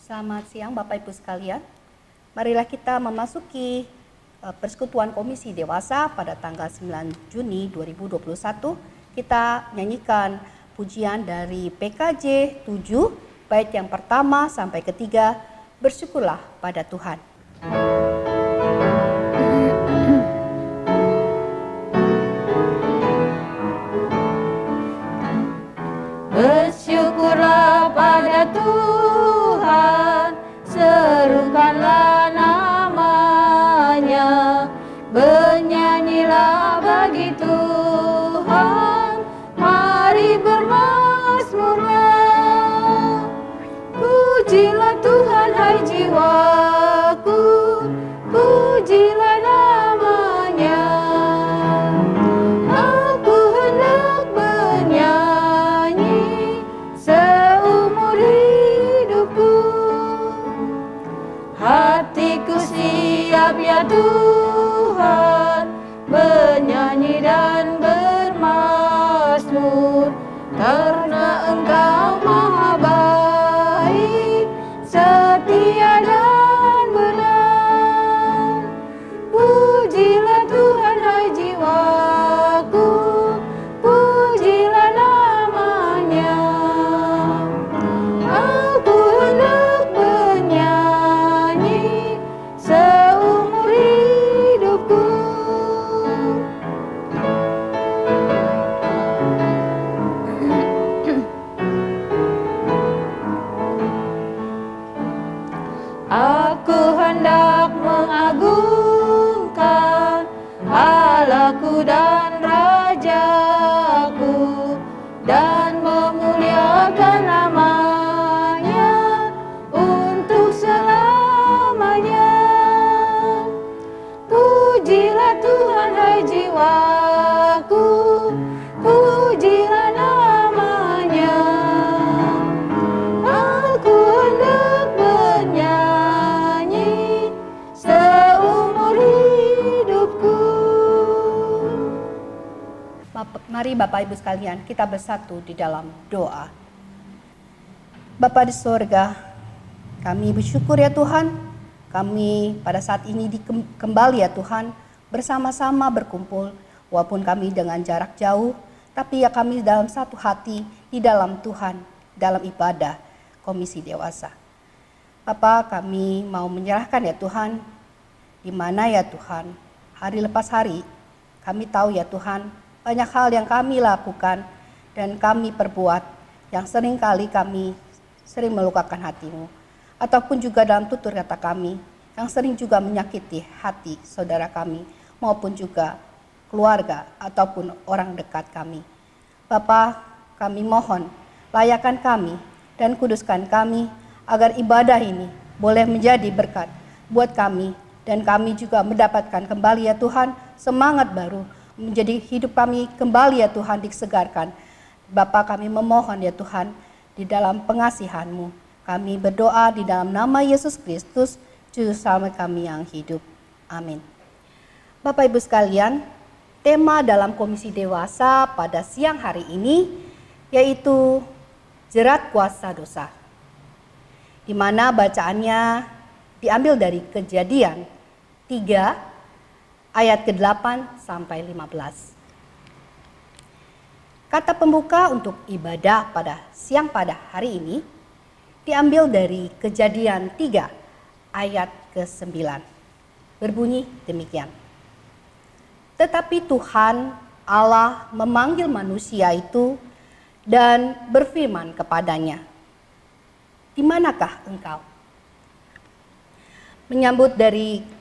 Selamat siang Bapak Ibu sekalian. Marilah kita memasuki persekutuan Komisi Dewasa pada tanggal 9 Juni 2021. Kita nyanyikan pujian dari PKJ 7, bait yang pertama sampai ketiga, Bersyukurlah pada Tuhan. Bersyukurlah pada Tuhan, serukanlah namanya, bernyanyilah bagi Tuhan, mari bermazmurlah. Pujilah Tuhan hai jiwaku, pujilah namanya. Aku hendak bernyanyi seumur hidupku. Hatiku siap ya Tuhan, bernyanyi dan bermazmur, karena Engkau maha baik, setia dan benar. Pujilah Tuhan hai jiwaku, pujilah namanya. Aku hendak bernyanyi seumur hidupku. Aku hendak mengagungkan Allahku dan Rajaku, dan memuliakan namanya untuk selamanya. Pujilah Tuhan hai jiwaku, pujilah namanya. Aku hendak bernyanyi seumur hidupku. Mari Bapak Ibu sekalian, kita bersatu di dalam doa. Bapa di sorga, kami bersyukur ya Tuhan, kami pada saat ini kembali ya Tuhan, bersama-sama berkumpul, walaupun kami dengan jarak jauh, tapi ya kami dalam satu hati di dalam Tuhan, dalam ibadah Komisi Dewasa. Bapa, kami mau menyerahkan ya Tuhan, di mana ya Tuhan, hari lepas hari, kami tahu ya Tuhan, banyak hal yang kami lakukan dan kami perbuat yang seringkali kami sering melukakan hati-Mu, ataupun juga dalam tutur kata kami yang sering juga menyakiti hati saudara kami maupun juga keluarga ataupun orang dekat kami. Bapa, kami mohon layakan kami dan kuduskan kami agar ibadah ini boleh menjadi berkat buat kami, dan kami juga mendapatkan kembali ya Tuhan semangat baru, menjadi hidup kami kembali ya Tuhan disegarkan. Bapa, kami memohon ya Tuhan di dalam pengasihan-Mu. Kami berdoa di dalam nama Yesus Kristus, Juru Selamat kami yang hidup. Amin. Bapak Ibu sekalian, tema dalam Komisi Dewasa pada siang hari ini yaitu jerat kuasa dosa, di mana bacaannya diambil dari Kejadian 3 ayat ke-8 sampai 15. Kata pembuka untuk ibadah pada siang pada hari ini diambil dari Kejadian 3 ayat ke-9. Berbunyi demikian. Tetapi Tuhan Allah memanggil manusia itu dan berfirman kepadanya, "Di manakah engkau?" Menyambut dari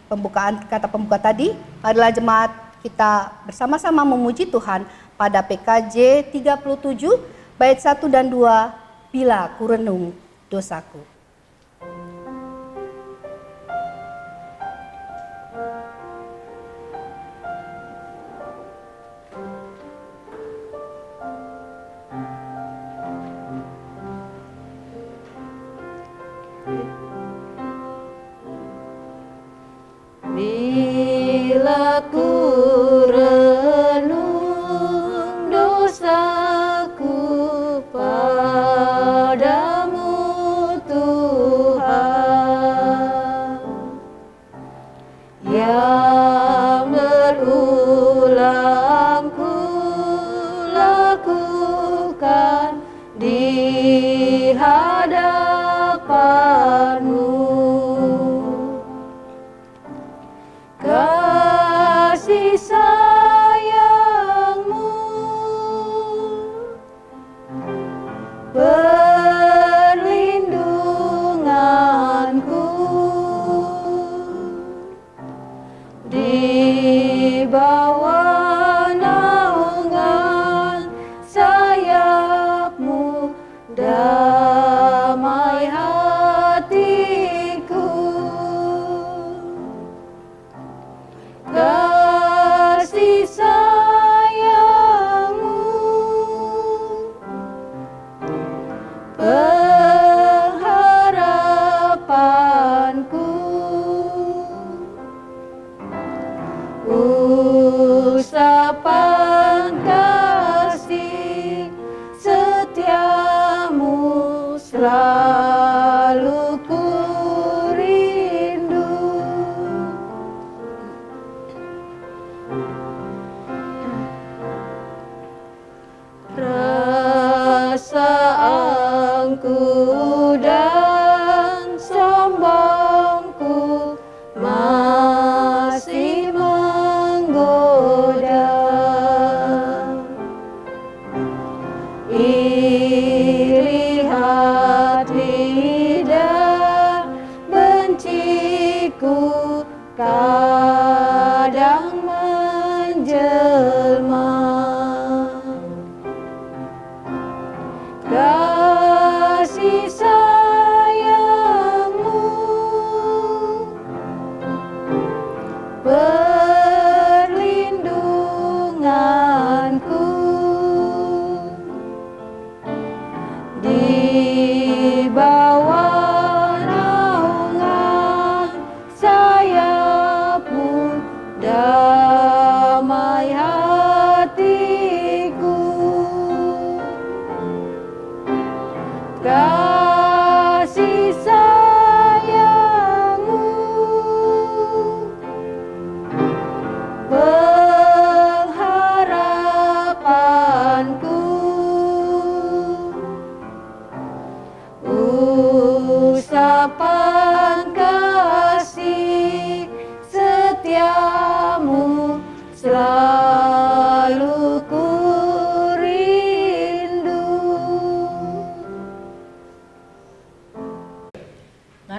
kata pembuka tadi, marilah jemaat kita bersama-sama memuji Tuhan pada PKJ 37 bait 1 dan 2, Bila ku renung dosaku. Bila ku renung dosaku padamu Tuhan,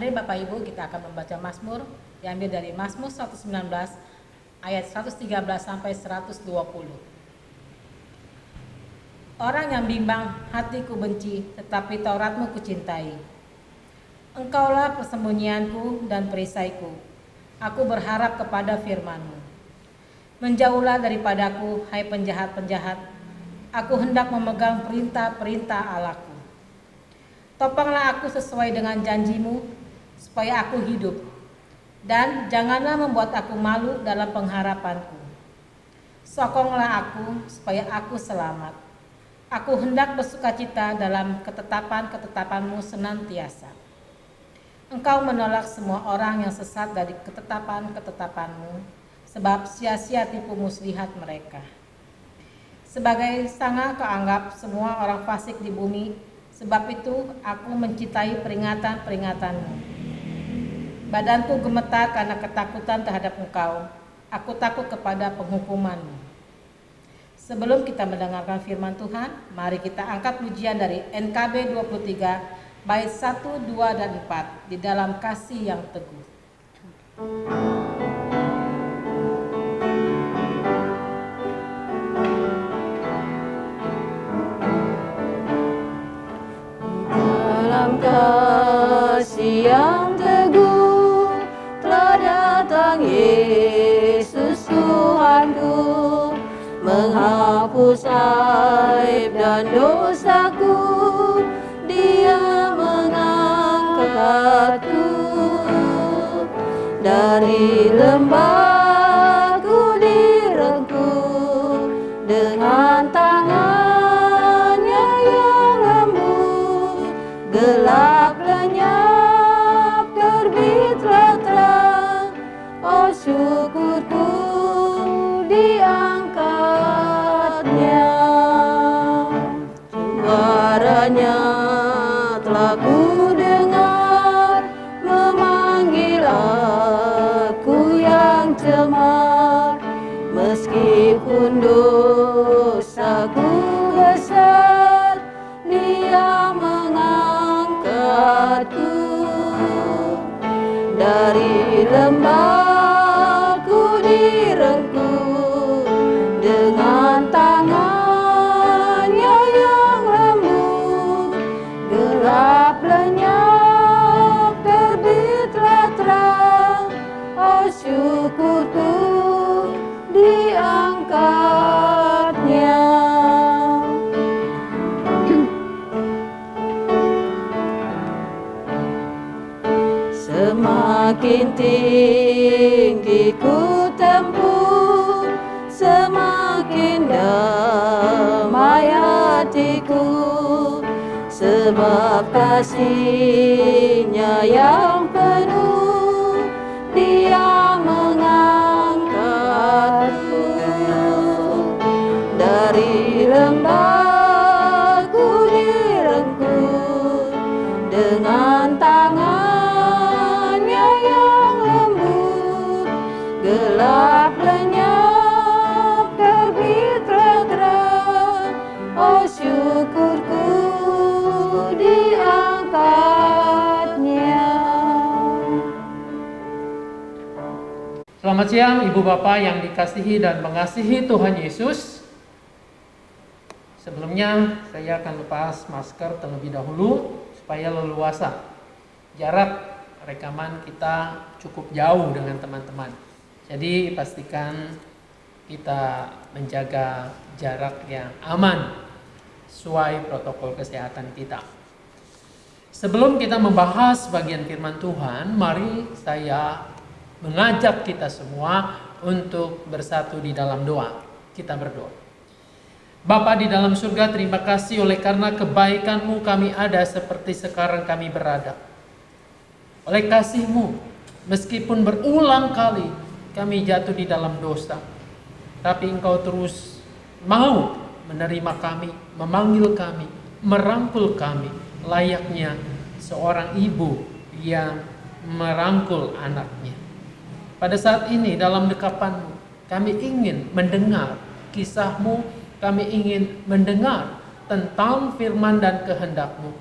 Mari Bapak Ibu, kita akan membaca Mazmur, diambil dari Mazmur 119 ayat 113 sampai 120. Orang yang bimbang hatiku benci, tetapi Tauratmu kucintai. Engkaulah persembunyianku dan perisaiku. Aku berharap kepada firman-Mu. Menjauhlah daripadaku, hai penjahat-penjahat. Aku hendak memegang perintah-perintah Allahku. Topanglah aku sesuai dengan janji-Mu, supaya aku hidup. Dan janganlah membuat aku malu dalam pengharapanku. Sokonglah aku, supaya aku selamat. Aku hendak bersukacita dalam ketetapan-ketetapan-Mu senantiasa. Engkau menolak semua orang yang sesat dari ketetapan-ketetapan-Mu, sebab sia-sia tipu muslihat mereka. Sebagai sanga kau anggap semua orang fasik di bumi, sebab itu aku mencintai peringatan-peringatan-Mu. Badanku gemetar karena ketakutan terhadap Engkau. Aku takut kepada penghukuman-Mu. Sebelum kita mendengarkan firman Tuhan, mari kita angkat pujian dari NKB 23 bait 1, 2, dan 4 di dalam kasih yang teguh. Dalam kasih yang teguh telah datang Yesus Tuhanku, menghapus aib dan dosaku. Dia mengangkatku dari lembahku, direngkuh dengan tangannya yang lembut. Gelap lenyap, terbitlah terang. Oh syukurku diangkatnya. Suaranya telah ku dengar, memanggil aku yang cemar. Meskipun dosaku besar, Dia mengangkatku dari lembahku, direngkuh dengan tangannya yang lembut. Gelap lenyap, terbitlah terang. Oh syukurku diangkatnya. Semakin tinggi ku tempuh, semakin damai hatiku. Sebab kasih-Nya yang penuh, Dia mengangkatku dari lembahku, direngkuh dengan tangannya yang lembut. Gelap lenyap, terbitlah terang. Oh syukurku diangkatnya. Selamat siang Ibu Bapak yang dikasihi dan mengasihi Tuhan Yesus. Sebelumnya saya akan lepas masker terlebih dahulu supaya leluasa. Jarak rekaman kita cukup jauh dengan teman-teman. Jadi pastikan kita menjaga jarak yang aman sesuai protokol kesehatan kita. Sebelum kita membahas bagian firman Tuhan, mari saya mengajak kita semua untuk bersatu di dalam doa. Kita berdoa. Bapa di dalam surga, terima kasih oleh karena kebaikan-Mu kami ada seperti sekarang kami berada. Oleh kasih-Mu, meskipun berulang kali kami jatuh di dalam dosa, tapi Engkau terus mau menerima kami, memanggil kami, merangkul kami, layaknya seorang ibu yang merangkul anaknya. Pada saat ini dalam dekapan-Mu, kami ingin mendengar kisah-Mu, kami ingin mendengar tentang firman dan kehendak-Mu.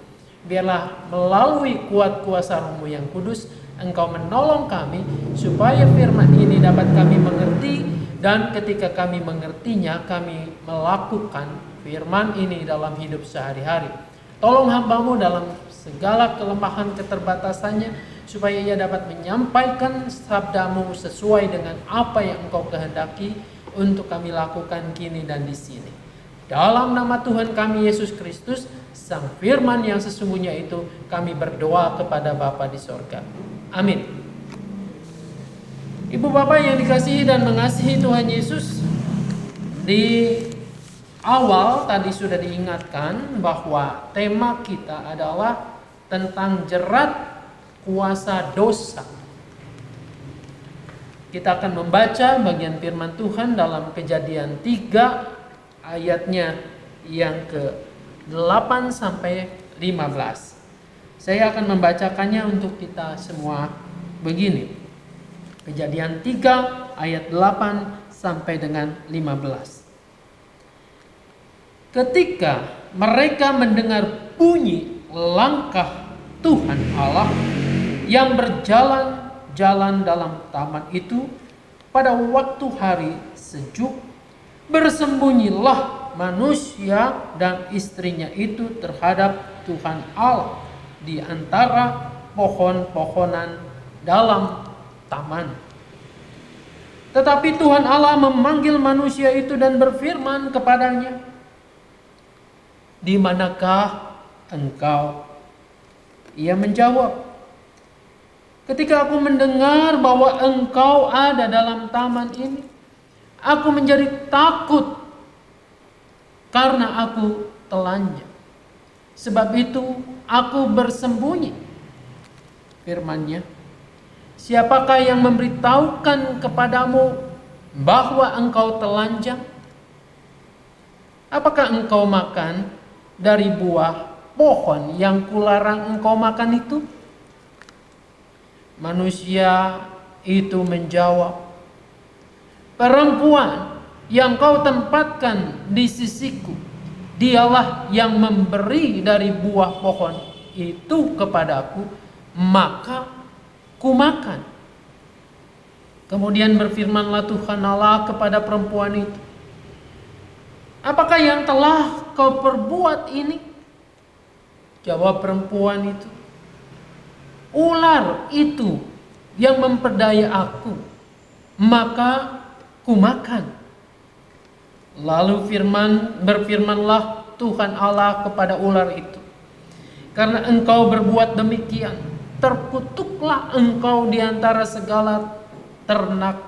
biarlah melalui kuat kuasa Roh-Mu yang kudus, Engkau menolong kami supaya firman ini dapat kami mengerti, dan ketika kami mengertinya, kami melakukan firman ini dalam hidup sehari-hari. Tolong hamba-Mu dalam segala kelemahan keterbatasannya, supaya ia dapat menyampaikan sabda-Mu sesuai dengan apa yang Engkau kehendaki untuk kami lakukan kini dan di sini. Dalam nama Tuhan kami Yesus Kristus, Sang Firman yang sesungguhnya itu, kami berdoa kepada Bapa di sorga. Amin. Ibu bapak yang dikasihi dan mengasihi Tuhan Yesus, di awal tadi sudah diingatkan bahwa tema kita adalah tentang jerat kuasa dosa. Kita akan membaca bagian firman Tuhan dalam Kejadian 3 ayatnya yang ke-8 sampai 15. Saya akan membacakannya untuk kita semua begini. Kejadian 3 ayat 8 sampai dengan 15. Ketika mereka mendengar bunyi langkah Tuhan Allah yang berjalan-jalan dalam taman itu pada waktu hari sejuk, bersembunyilah manusia dan istrinya itu terhadap Tuhan Allah di antara pohon-pohonan dalam taman. Tetapi Tuhan Allah memanggil manusia itu dan berfirman kepadanya, "Di manakah engkau?" Ia menjawab, "Ketika aku mendengar bahwa engkau ada dalam taman ini, aku menjadi takut karena aku telanjang. Sebab itu aku bersembunyi." Firman-Nya, "Siapakah yang memberitahukan kepadamu bahwa engkau telanjang? Apakah engkau makan dari buah pohon yang kularang engkau makan itu?" Manusia itu menjawab, "Perempuan yang kau tempatkan di sisiku, dialah yang memberi dari buah pohon itu kepadaku, maka kumakan." Kemudian berfirmanlah Tuhan Allah kepada perempuan itu, "Apakah yang telah kau perbuat ini?" Jawab perempuan itu, "Ular itu yang memperdaya aku, maka kumakan." Lalu berfirmanlah Tuhan Allah kepada ular itu, "Karena engkau berbuat demikian, terkutuklah engkau di antara segala ternak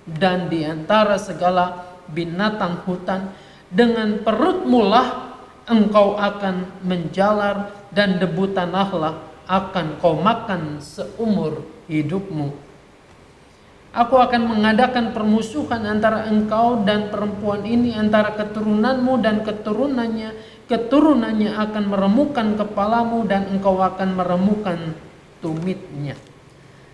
dan di antara segala binatang hutan. Dengan perutmu lah engkau akan menjalar, dan debu tanahlah akan kau makan seumur hidupmu. Aku akan mengadakan permusuhan antara engkau dan perempuan ini, antara keturunanmu dan keturunannya. Keturunannya akan meremukkan kepalamu dan engkau akan meremukkan tumitnya."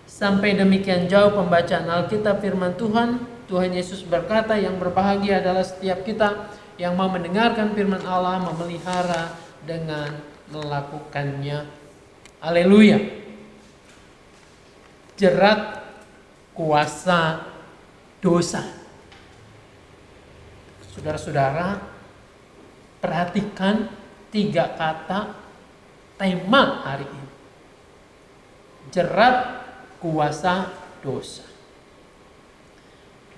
Sampai demikian jauh pembacaan Alkitab firman Tuhan. Tuhan Yesus berkata, yang berbahagia adalah setiap kita yang mau mendengarkan firman Allah, memelihara dengan melakukannya. Haleluya. Jerat kuasa dosa. Saudara-saudara, perhatikan 3 kata tema hari ini. Jerat kuasa dosa.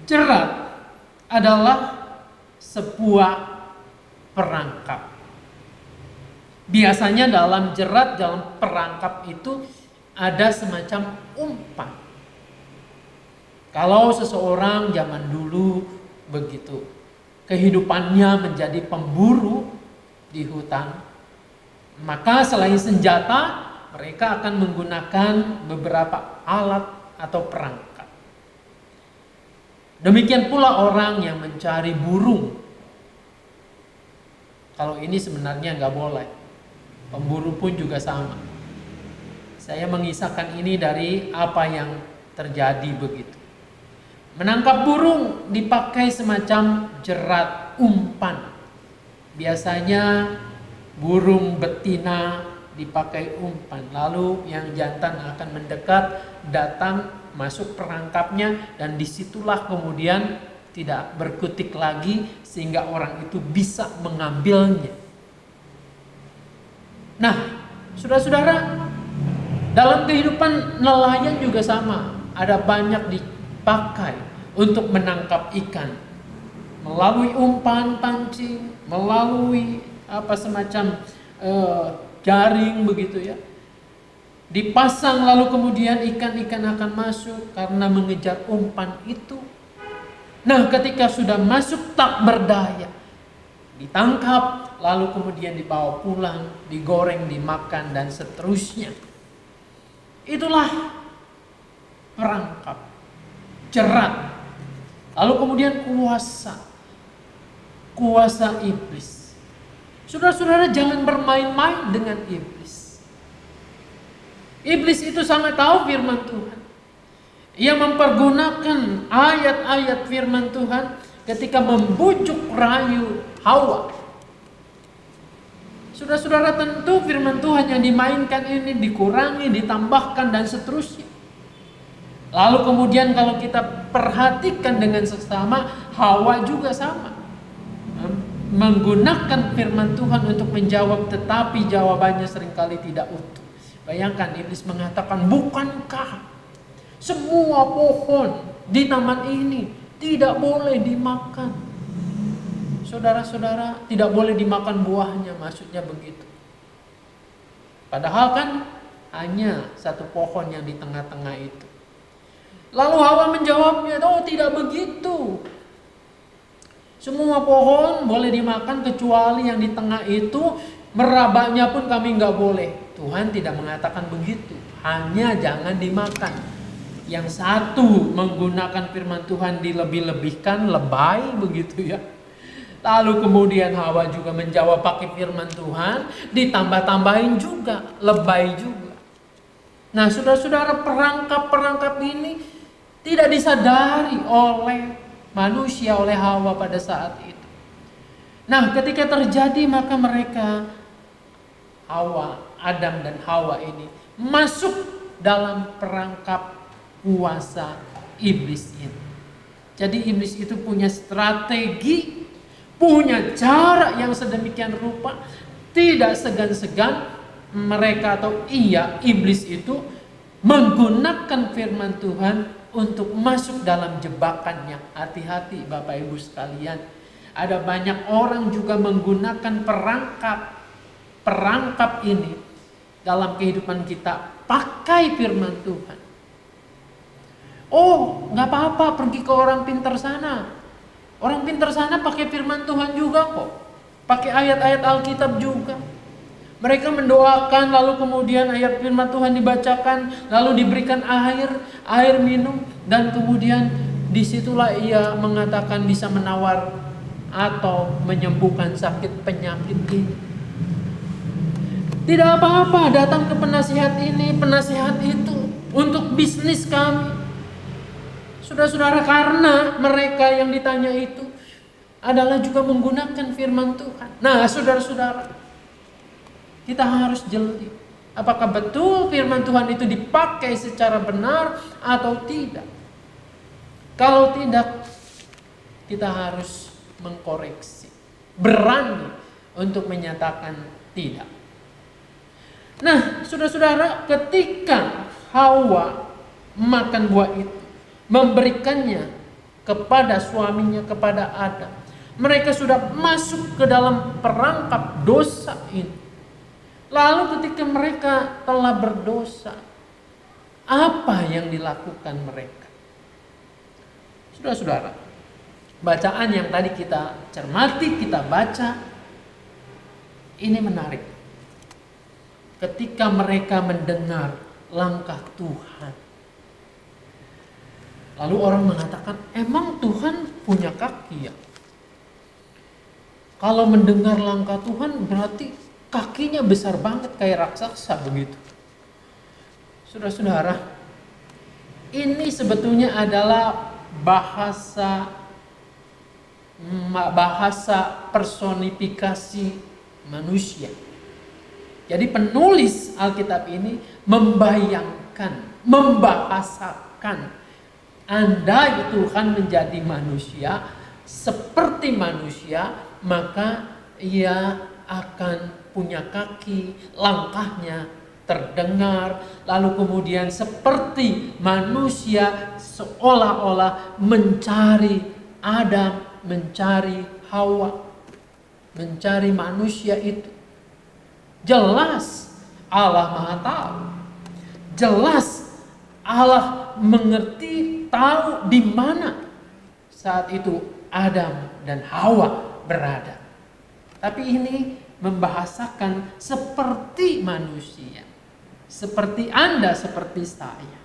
Jerat adalah sebuah perangkap. Biasanya dalam jerat, dalam perangkap itu ada semacam umpan. Kalau seseorang zaman dulu begitu, kehidupannya menjadi pemburu di hutan, maka selain senjata, mereka akan menggunakan beberapa alat atau perangkap. Demikian pula orang yang mencari burung. Kalau ini sebenarnya nggak boleh. Pemburu pun juga sama. Saya mengisahkan ini dari apa yang terjadi begitu. Menangkap burung dipakai semacam jerat umpan. Biasanya burung betina dipakai umpan. Lalu yang jantan akan mendekat, datang, masuk perangkapnya, dan disitulah kemudian tidak berkutik lagi sehingga orang itu bisa mengambilnya. Nah, saudara-saudara, dalam kehidupan nelayan juga sama. Ada banyak dipakai untuk menangkap ikan. Melalui umpan, pancing, melalui semacam jaring begitu ya. Dipasang lalu kemudian ikan-ikan akan masuk karena mengejar umpan itu. Nah, ketika sudah masuk tak berdaya, ditangkap lalu kemudian dibawa pulang, digoreng, dimakan dan seterusnya. Itulah perangkap, jerat. Lalu kemudian kuasa iblis. Saudara-saudara, jangan bermain-main dengan iblis. Iblis itu sangat tahu firman Tuhan. Ia mempergunakan ayat-ayat firman Tuhan ketika membujuk rayu Hawa. Saudara-saudara, tentu firman Tuhan yang dimainkan ini dikurangi, ditambahkan dan seterusnya. Lalu kemudian kalau kita perhatikan dengan seksama, Hawa juga sama. Menggunakan firman Tuhan untuk menjawab, tetapi jawabannya seringkali tidak utuh. Bayangkan iblis mengatakan, bukankah semua pohon di taman ini tidak boleh dimakan? Saudara-saudara, tidak boleh dimakan buahnya, maksudnya begitu. Padahal kan hanya satu pohon yang di tengah-tengah itu. Lalu Hawa menjawabnya, oh tidak begitu. Semua pohon boleh dimakan kecuali yang di tengah itu, merabaknya pun kami nggak boleh. Tuhan tidak mengatakan begitu, hanya jangan dimakan. Yang satu menggunakan firman Tuhan dilebih-lebihkan, lebay begitu ya. Lalu kemudian Hawa juga menjawab pakai firman Tuhan, ditambah-tambahin juga, lebay juga. Nah, saudara-saudara, perangkap-perangkap ini tidak disadari oleh manusia, oleh Hawa pada saat itu. Nah, ketika terjadi maka mereka, Adam dan Hawa ini masuk dalam perangkap kuasa iblis ini. Jadi iblis itu punya strategi, punya cara yang sedemikian rupa, tidak segan-segan mereka atau iblis itu menggunakan firman Tuhan untuk masuk dalam jebakannya. Hati-hati Bapak Ibu sekalian. Ada banyak orang juga menggunakan perangkap ini dalam kehidupan kita. Pakai firman Tuhan. Oh, gak apa-apa pergi ke orang pintar sana. Orang pintar sana pakai firman Tuhan juga kok. Pakai ayat-ayat Alkitab juga. Mereka mendoakan, lalu kemudian ayat firman Tuhan dibacakan, lalu diberikan air minum, dan kemudian disitulah ia mengatakan bisa menawar atau menyembuhkan sakit penyakit ini. Tidak apa-apa datang ke penasihat ini, penasihat itu untuk bisnis kami. Saudara-saudara, karena mereka yang ditanya itu adalah juga menggunakan firman Tuhan. Nah, saudara-saudara, kita harus jeli. Apakah betul firman Tuhan itu dipakai secara benar atau tidak? Kalau tidak, kita harus mengkoreksi. Berani untuk menyatakan tidak. Nah, saudara-saudara, ketika Hawa makan buah itu, memberikannya kepada suaminya, kepada Adam, mereka sudah masuk ke dalam perangkap dosa ini. Lalu ketika mereka telah berdosa, apa yang dilakukan mereka? Saudara-saudara, bacaan yang tadi kita cermati, kita baca, ini menarik. Ketika mereka mendengar langkah Tuhan, lalu orang mengatakan, emang Tuhan punya kaki ya? Kalau mendengar langkah Tuhan berarti kakinya besar banget kayak raksasa begitu. Saudara-saudara, ini sebetulnya adalah bahasa personifikasi manusia. Jadi penulis Alkitab ini membayangkan, membahasakan, andai Tuhan menjadi manusia, seperti manusia, maka ia akan punya kaki, langkahnya terdengar, lalu kemudian seperti manusia seolah-olah mencari Adam, mencari Hawa, mencari manusia itu. Jelas Allah Maha Tahu. Jelas Allah mengerti, tahu di mana saat itu Adam dan Hawa berada. Tapi ini membahasakan seperti manusia. Seperti Anda, seperti saya.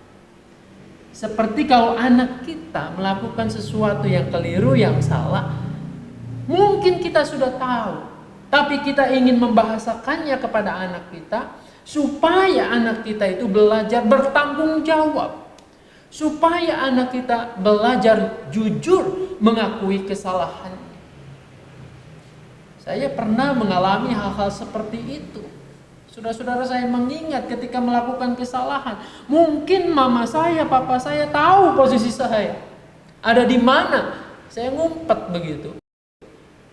Seperti kalau anak kita melakukan sesuatu yang keliru, yang salah, mungkin kita sudah tahu, tapi kita ingin membahasakannya kepada anak kita, supaya anak kita itu belajar bertanggung jawab, supaya anak kita belajar jujur mengakui kesalahannya. Saya pernah mengalami hal-hal seperti itu. Saudara-saudara, saya mengingat ketika melakukan kesalahan, mungkin mama saya, papa saya tahu posisi saya ada di mana. Saya ngumpet begitu.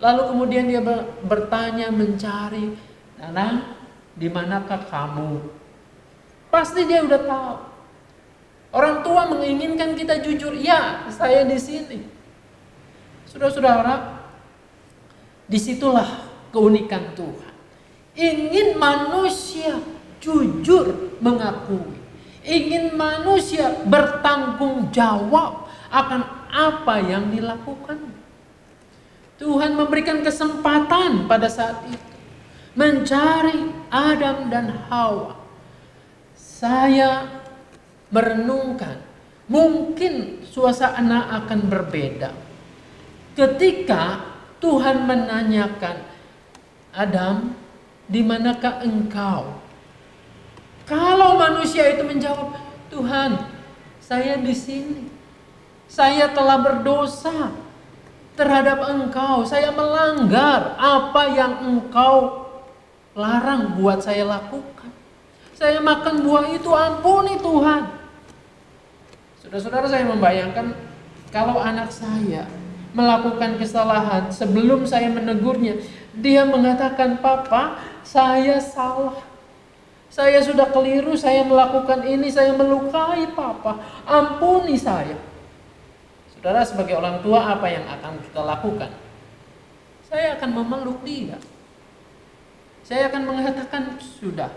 Lalu kemudian dia bertanya, mencari, "Nana, di manakah kamu?" Pasti dia udah tahu. Orang tua menginginkan kita jujur, "Ya, saya di sini." Saudara-saudara, disitulah keunikan Tuhan. Ingin manusia jujur mengakui, ingin manusia bertanggung jawab akan apa yang dilakukan. Tuhan memberikan kesempatan pada saat itu mencari Adam dan Hawa. Saya merenungkan, mungkin suasana akan berbeda ketika Tuhan menanyakan, "Adam, di manakah engkau?" Kalau manusia itu menjawab, "Tuhan, saya di sini. Saya telah berdosa terhadap engkau. Saya melanggar apa yang engkau larang buat saya lakukan. Saya makan buah itu, ampuni Tuhan." Saudara-saudara, saya membayangkan kalau anak saya melakukan kesalahan, sebelum saya menegurnya, dia mengatakan, "Papa, saya salah. Saya sudah keliru, saya melakukan ini, saya melukai Papa. Ampuni saya." Saudara, sebagai orang tua, apa yang akan kita lakukan? Saya akan memeluk dia. Saya akan mengatakan, "Sudah,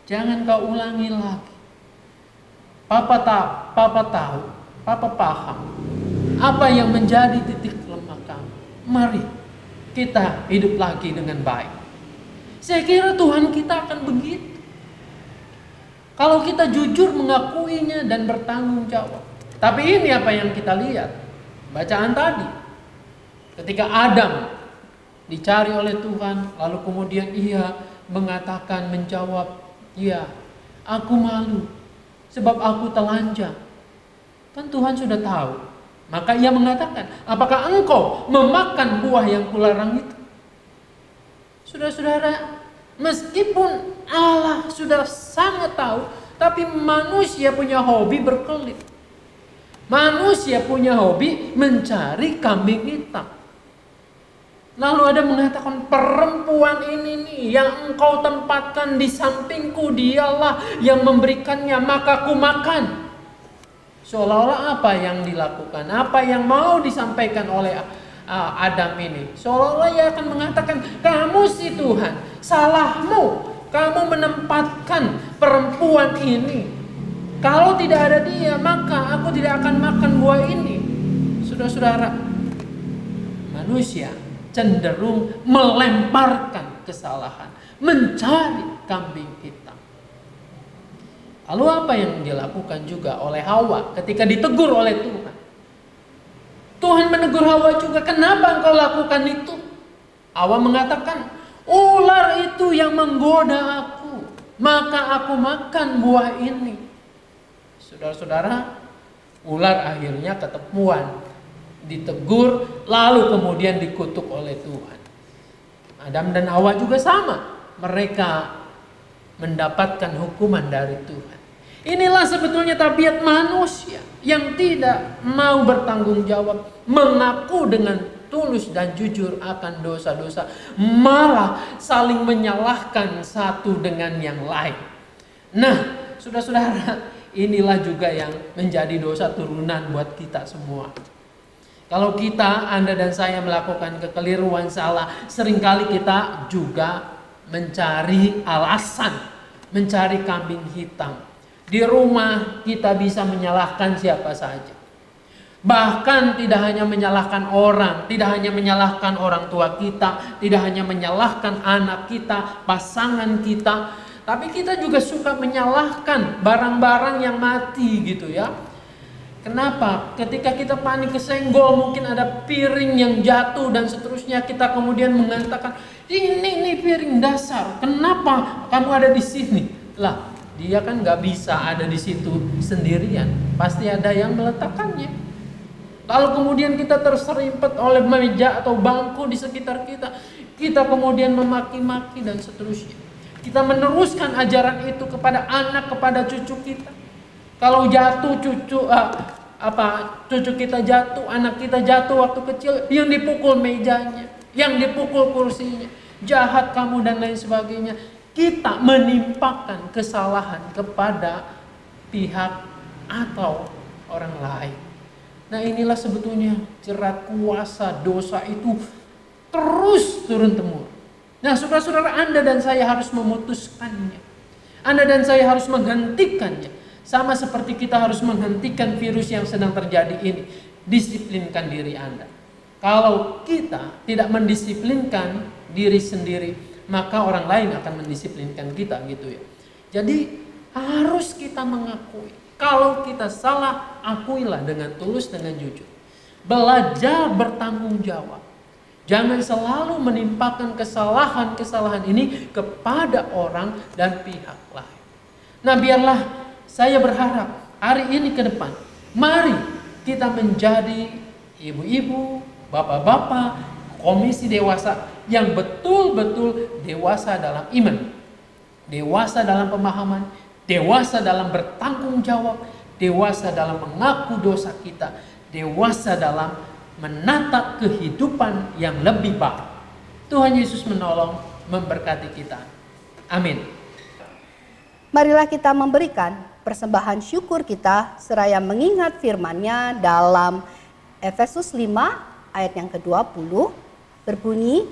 jangan kau ulangi lagi. Papa tahu, Papa paham apa yang menjadi titik lemah kamu. Mari kita hidup lagi dengan baik." Saya kira Tuhan kita akan begitu. Kalau kita jujur mengakuinya dan bertanggung jawab. Tapi ini apa yang kita lihat. Bacaan tadi. Ketika Adam dicari oleh Tuhan, lalu kemudian ia mengatakan, menjawab, "Iya, aku malu sebab aku telanjang." Kan Tuhan sudah tahu. Maka ia mengatakan, "Apakah engkau memakan buah yang kularang itu?" Saudara-saudara, meskipun Allah sudah sangat tahu, tapi manusia punya hobi berkelit. Manusia punya hobi mencari kambing hitam. Lalu ada mengatakan, "Perempuan ini nih yang engkau tempatkan di sampingku, dialah yang memberikannya, maka ku makan." Seolah-olah apa yang dilakukan, apa yang mau disampaikan oleh Adam ini, seolah-olah ia akan mengatakan, "Kamu sih Tuhan, salahmu, kamu menempatkan perempuan ini. Kalau tidak ada dia, maka aku tidak akan makan buah ini." Saudara-saudara, manusia cenderung melemparkan kesalahan, mencari kambing hitam. Lalu apa yang dilakukan juga oleh Hawa ketika ditegur oleh Tuhan? Tuhan menegur Hawa juga, "Kenapa engkau lakukan itu?" Hawa mengatakan, "Ular itu yang menggoda aku, maka aku makan buah ini." Saudara-saudara, ular akhirnya ketemuan, ditegur, lalu kemudian dikutuk oleh Tuhan. Adam dan Hawa juga sama. Mereka mendapatkan hukuman dari Tuhan. Inilah sebetulnya tabiat manusia yang tidak mau bertanggung jawab, mengaku dengan tulus dan jujur akan dosa-dosa, malah saling menyalahkan satu dengan yang lain. Nah, saudara-saudara, inilah juga yang menjadi dosa turunan buat kita semua. Kalau kita, Anda dan saya melakukan kekeliruan, salah, seringkali kita juga mencari alasan, mencari kambing hitam. Di rumah kita bisa menyalahkan siapa saja. Bahkan tidak hanya menyalahkan orang, tidak hanya menyalahkan orang tua kita, tidak hanya menyalahkan anak kita, pasangan kita, tapi kita juga suka menyalahkan barang-barang yang mati gitu ya. Kenapa? Ketika kita panik kesenggol, mungkin ada piring yang jatuh dan seterusnya, kita kemudian mengatakan, ini piring dasar, kenapa kamu ada di sini? Lah, dia kan nggak bisa ada di situ sendirian, pasti ada yang meletakkannya. Lalu kemudian kita terserimpet oleh meja atau bangku di sekitar kita, kita kemudian memaki-maki dan seterusnya. Kita meneruskan ajaran itu kepada anak, kepada cucu kita. Kalau jatuh cucu kita jatuh, anak kita jatuh waktu kecil, yang dipukul mejanya, yang dipukul kursinya, jahat kamu dan lain sebagainya. Kita menimpakan kesalahan kepada pihak atau orang lain. Nah, inilah sebetulnya jerat kuasa dosa itu terus turun-temurun. Nah, saudara-saudara, Anda dan saya harus memutuskannya. Anda dan saya harus menghentikannya. Sama seperti kita harus menghentikan virus yang sedang terjadi ini. Disiplinkan diri Anda. Kalau kita tidak mendisiplinkan diri sendiri, maka orang lain akan mendisiplinkan kita gitu ya. Jadi harus kita mengakui. Kalau kita salah, akuilah dengan tulus, dengan jujur. Belajar bertanggung jawab. Jangan selalu menimpakan kesalahan-kesalahan ini kepada orang dan pihak lain. Nah, biarlah saya berharap hari ini ke depan, mari kita menjadi ibu-ibu, bapak-bapak, komisi dewasa yang betul-betul dewasa dalam iman, dewasa dalam pemahaman, dewasa dalam bertanggung jawab, dewasa dalam mengaku dosa kita, dewasa dalam menatap kehidupan yang lebih baik. Tuhan Yesus menolong, memberkati kita. Amin. Marilah kita memberikan persembahan syukur kita seraya mengingat firman-Nya dalam Efesus 5 ayat yang ke-20 berbunyi,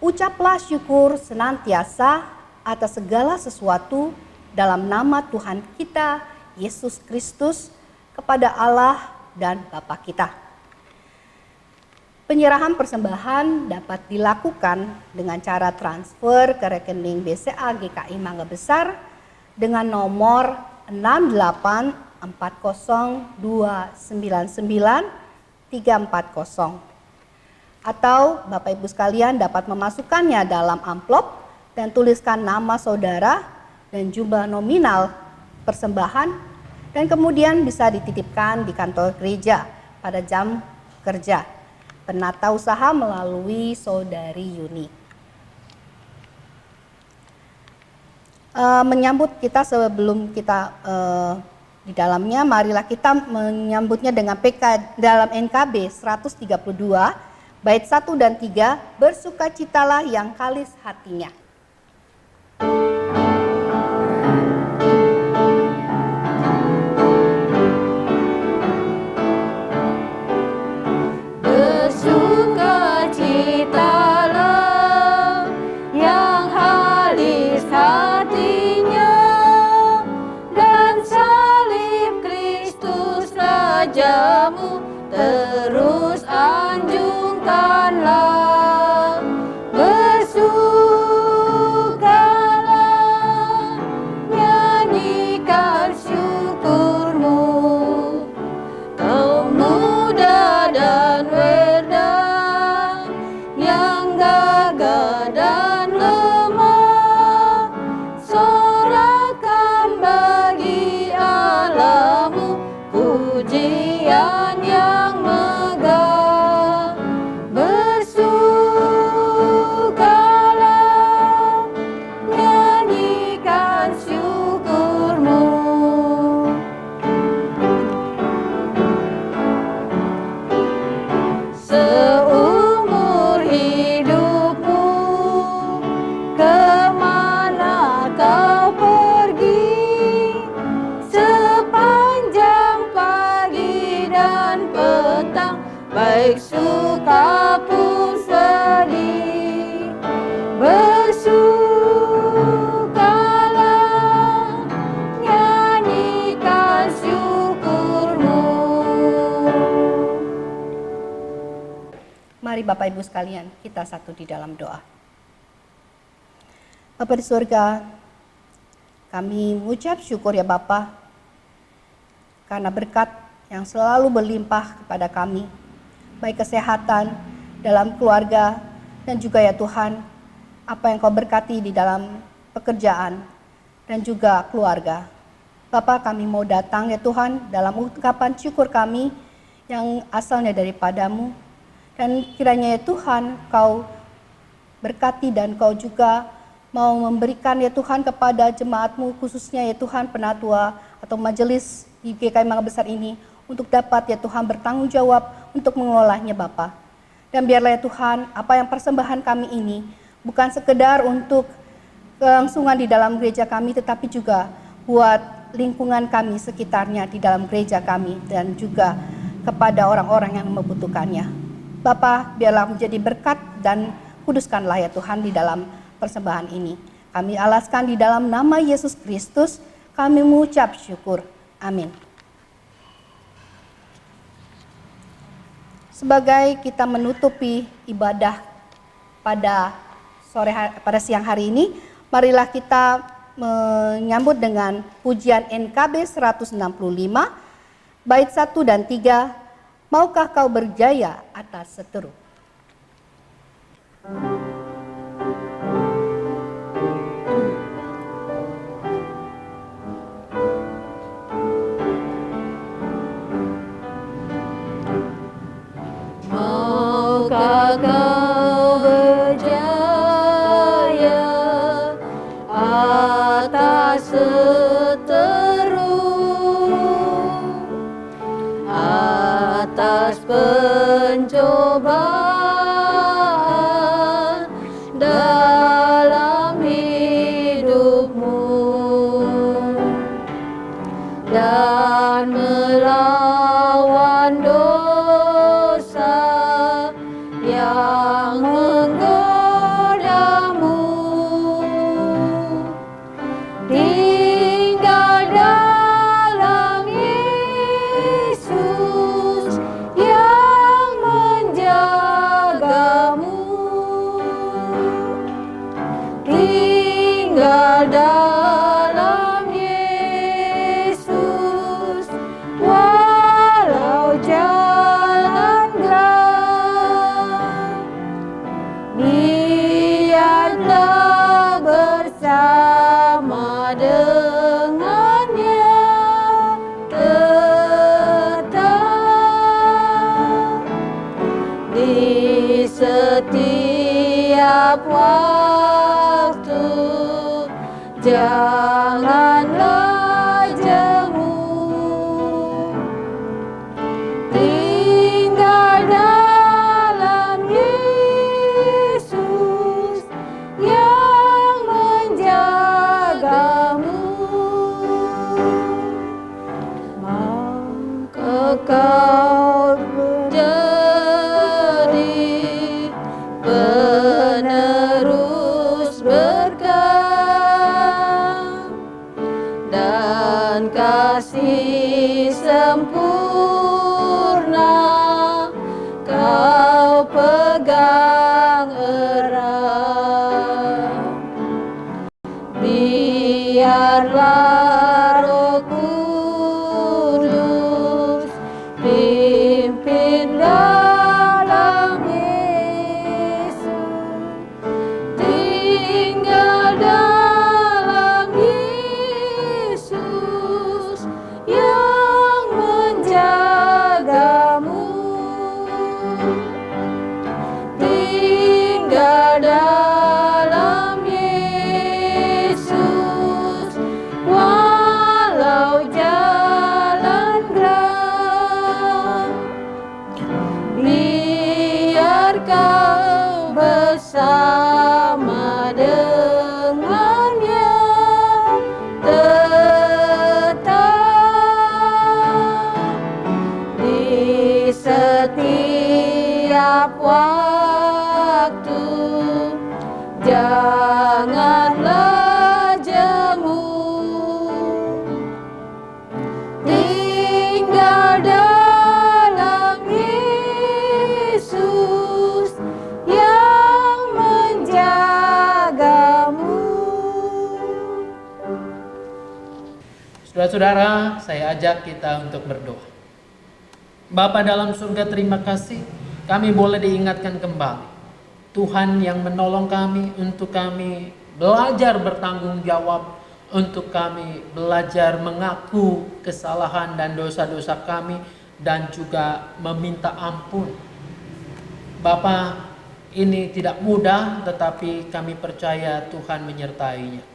ucaplah syukur senantiasa atas segala sesuatu dalam nama Tuhan kita Yesus Kristus kepada Allah dan Bapa kita. Penyerahan persembahan dapat dilakukan dengan cara transfer ke rekening BCA GKI Mangga Besar dengan nomor 6840299 atau Bapak Ibu sekalian dapat memasukkannya dalam amplop dan tuliskan nama saudara dan jumlah nominal persembahan dan kemudian bisa dititipkan di kantor gereja pada jam kerja. Penata usaha melalui Saudari Yuni. Menyambut kita sebelum kita di dalamnya, marilah kita menyambutnya dengan PK dalam NKB 132 bait 1 dan 3, bersukacitalah yang kalis hatinya. Bersukacitalah yang halis hatinya, dan salib Kristus Rajamu terus anjungkanlah. Bersukacitalah Bapak Ibu sekalian, kita satu di dalam doa. Bapa di surga, kami mengucap syukur ya Bapa, karena berkat yang selalu berlimpah kepada kami, baik kesehatan dalam keluarga, dan juga ya Tuhan, apa yang Kau berkati di dalam pekerjaan dan juga keluarga. Bapak, kami mau datang ya Tuhan dalam ungkapan syukur kami yang asalnya daripada-Mu. Dan kiranya ya Tuhan, Kau berkati dan Kau juga mau memberikan ya Tuhan kepada jemaat-Mu, khususnya ya Tuhan penatua atau majelis di GKI Mangga Besar ini, untuk dapat ya Tuhan bertanggung jawab untuk mengelolanya Bapak. Dan biarlah ya Tuhan, apa yang persembahan kami ini bukan sekedar untuk kelangsungan di dalam gereja kami, tetapi juga buat lingkungan kami sekitarnya di dalam gereja kami dan juga kepada orang-orang yang membutuhkannya. Bapa, biarlah menjadi berkat dan kuduskanlah ya Tuhan di dalam persembahan ini. Kami alaskan di dalam nama Yesus Kristus, kami mengucap syukur. Amin. Sebagai kita menutupi ibadah pada siang hari ini, marilah kita menyambut dengan pujian NKB 165, bait 1 dan 3, maukah kau berjaya atas seteru. Maukah kau berjaya atas seteru, atas pencobaan dalam hidupmu, dan melawan dosa yang menggodamu. Tinggal dalam Yesus yang menjagamu. Tinggal dalam Yesus walau jalan gelap. Biarlah bersama dengannya tetap di setiap waktu. Janganlah jemu. Tinggal dalam Yesus yang menjagamu. Maukah kau menjadi penerus berkat dan kasih sempurna kau pegang erat. Biarlah Roh Kudus pimpin dalam Yesus. Tinggal dalam Yesus yang menjagamu. Tinggal dalam Yesus walau jalan gelap. Biar kau bersama dengannya tetap di setiap waktu. Janganlah jemu. Tinggal dalam Yesus Saudara-saudara, saya ajak kita untuk berdoa. Bapa dalam surga, terima kasih kami boleh diingatkan kembali. Tuhan yang menolong kami untuk kami belajar bertanggung jawab, untuk kami belajar mengaku kesalahan dan dosa-dosa kami dan juga meminta ampun. Bapa, ini tidak mudah, tetapi kami percaya Tuhan menyertainya.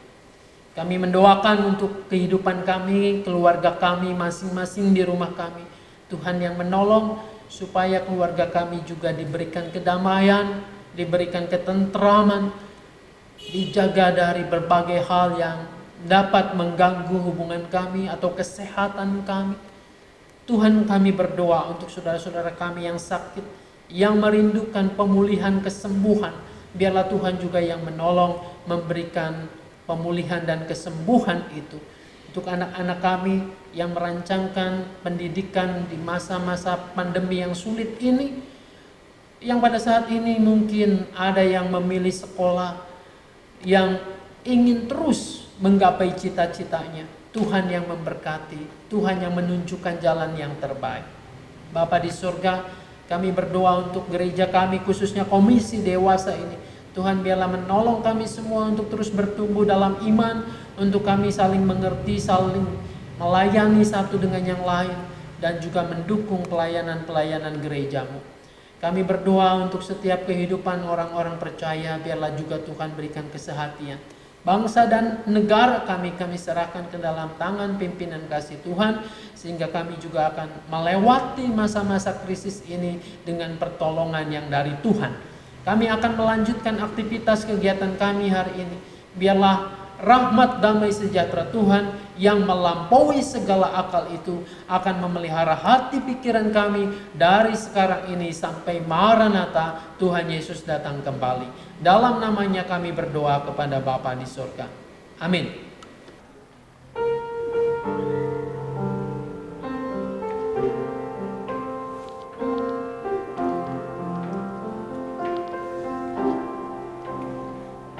Kami mendoakan untuk kehidupan kami, keluarga kami masing-masing di rumah kami. Tuhan yang menolong supaya keluarga kami juga diberikan kedamaian, diberikan ketentraman, dijaga dari berbagai hal yang dapat mengganggu hubungan kami atau kesehatan kami. Tuhan, kami berdoa untuk saudara-saudara kami yang sakit, yang merindukan pemulihan, kesembuhan. Biarlah Tuhan juga yang menolong, memberikan pemulihan dan kesembuhan itu. Untuk anak-anak kami yang merancangkan pendidikan di masa-masa pandemi yang sulit ini, yang pada saat ini mungkin ada yang memilih sekolah, yang ingin terus menggapai cita-citanya. Tuhan yang memberkati, Tuhan yang menunjukkan jalan yang terbaik. Bapa di surga, kami berdoa untuk gereja kami, khususnya komisi dewasa ini. Tuhan, biarlah menolong kami semua untuk terus bertumbuh dalam iman, untuk kami saling mengerti, saling melayani satu dengan yang lain, dan juga mendukung pelayanan-pelayanan gerejamu. Kami berdoa untuk setiap kehidupan orang-orang percaya, biarlah juga Tuhan berikan kesehatan. Bangsa dan negara kami serahkan ke dalam tangan pimpinan kasih Tuhan, sehingga kami juga akan melewati masa-masa krisis ini dengan pertolongan yang dari Tuhan. Kami akan melanjutkan aktivitas kegiatan kami hari ini. Biarlah rahmat damai sejahtera Tuhan yang melampaui segala akal itu akan memelihara hati pikiran kami dari sekarang ini sampai Maranatha, Tuhan Yesus datang kembali. Dalam namanya kami berdoa kepada Bapa di surga. Amin.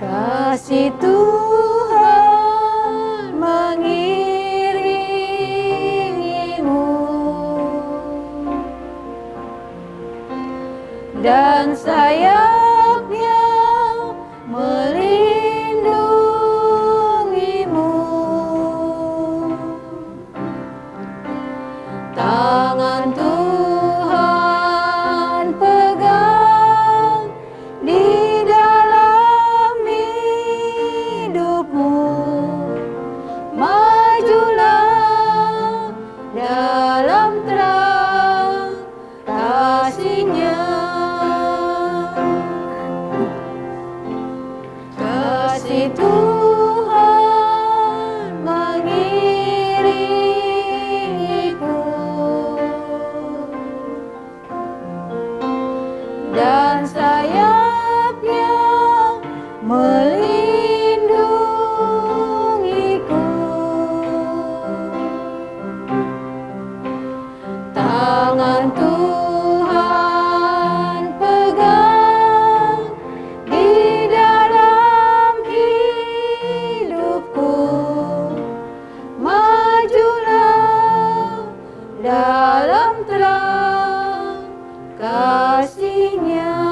Kasih Tuhan mengiringimu dan sayapnya melindungimu. Tangan Tuhan pegang di dalam hidupmu. Majulah dalam terang kasih-Nya. Kasih Tuhan mengiringiku dan sayapnya melindungiku. Tangan Tuhan pegang di dalam hidupku. Majulah dalam terang kasih-Nya.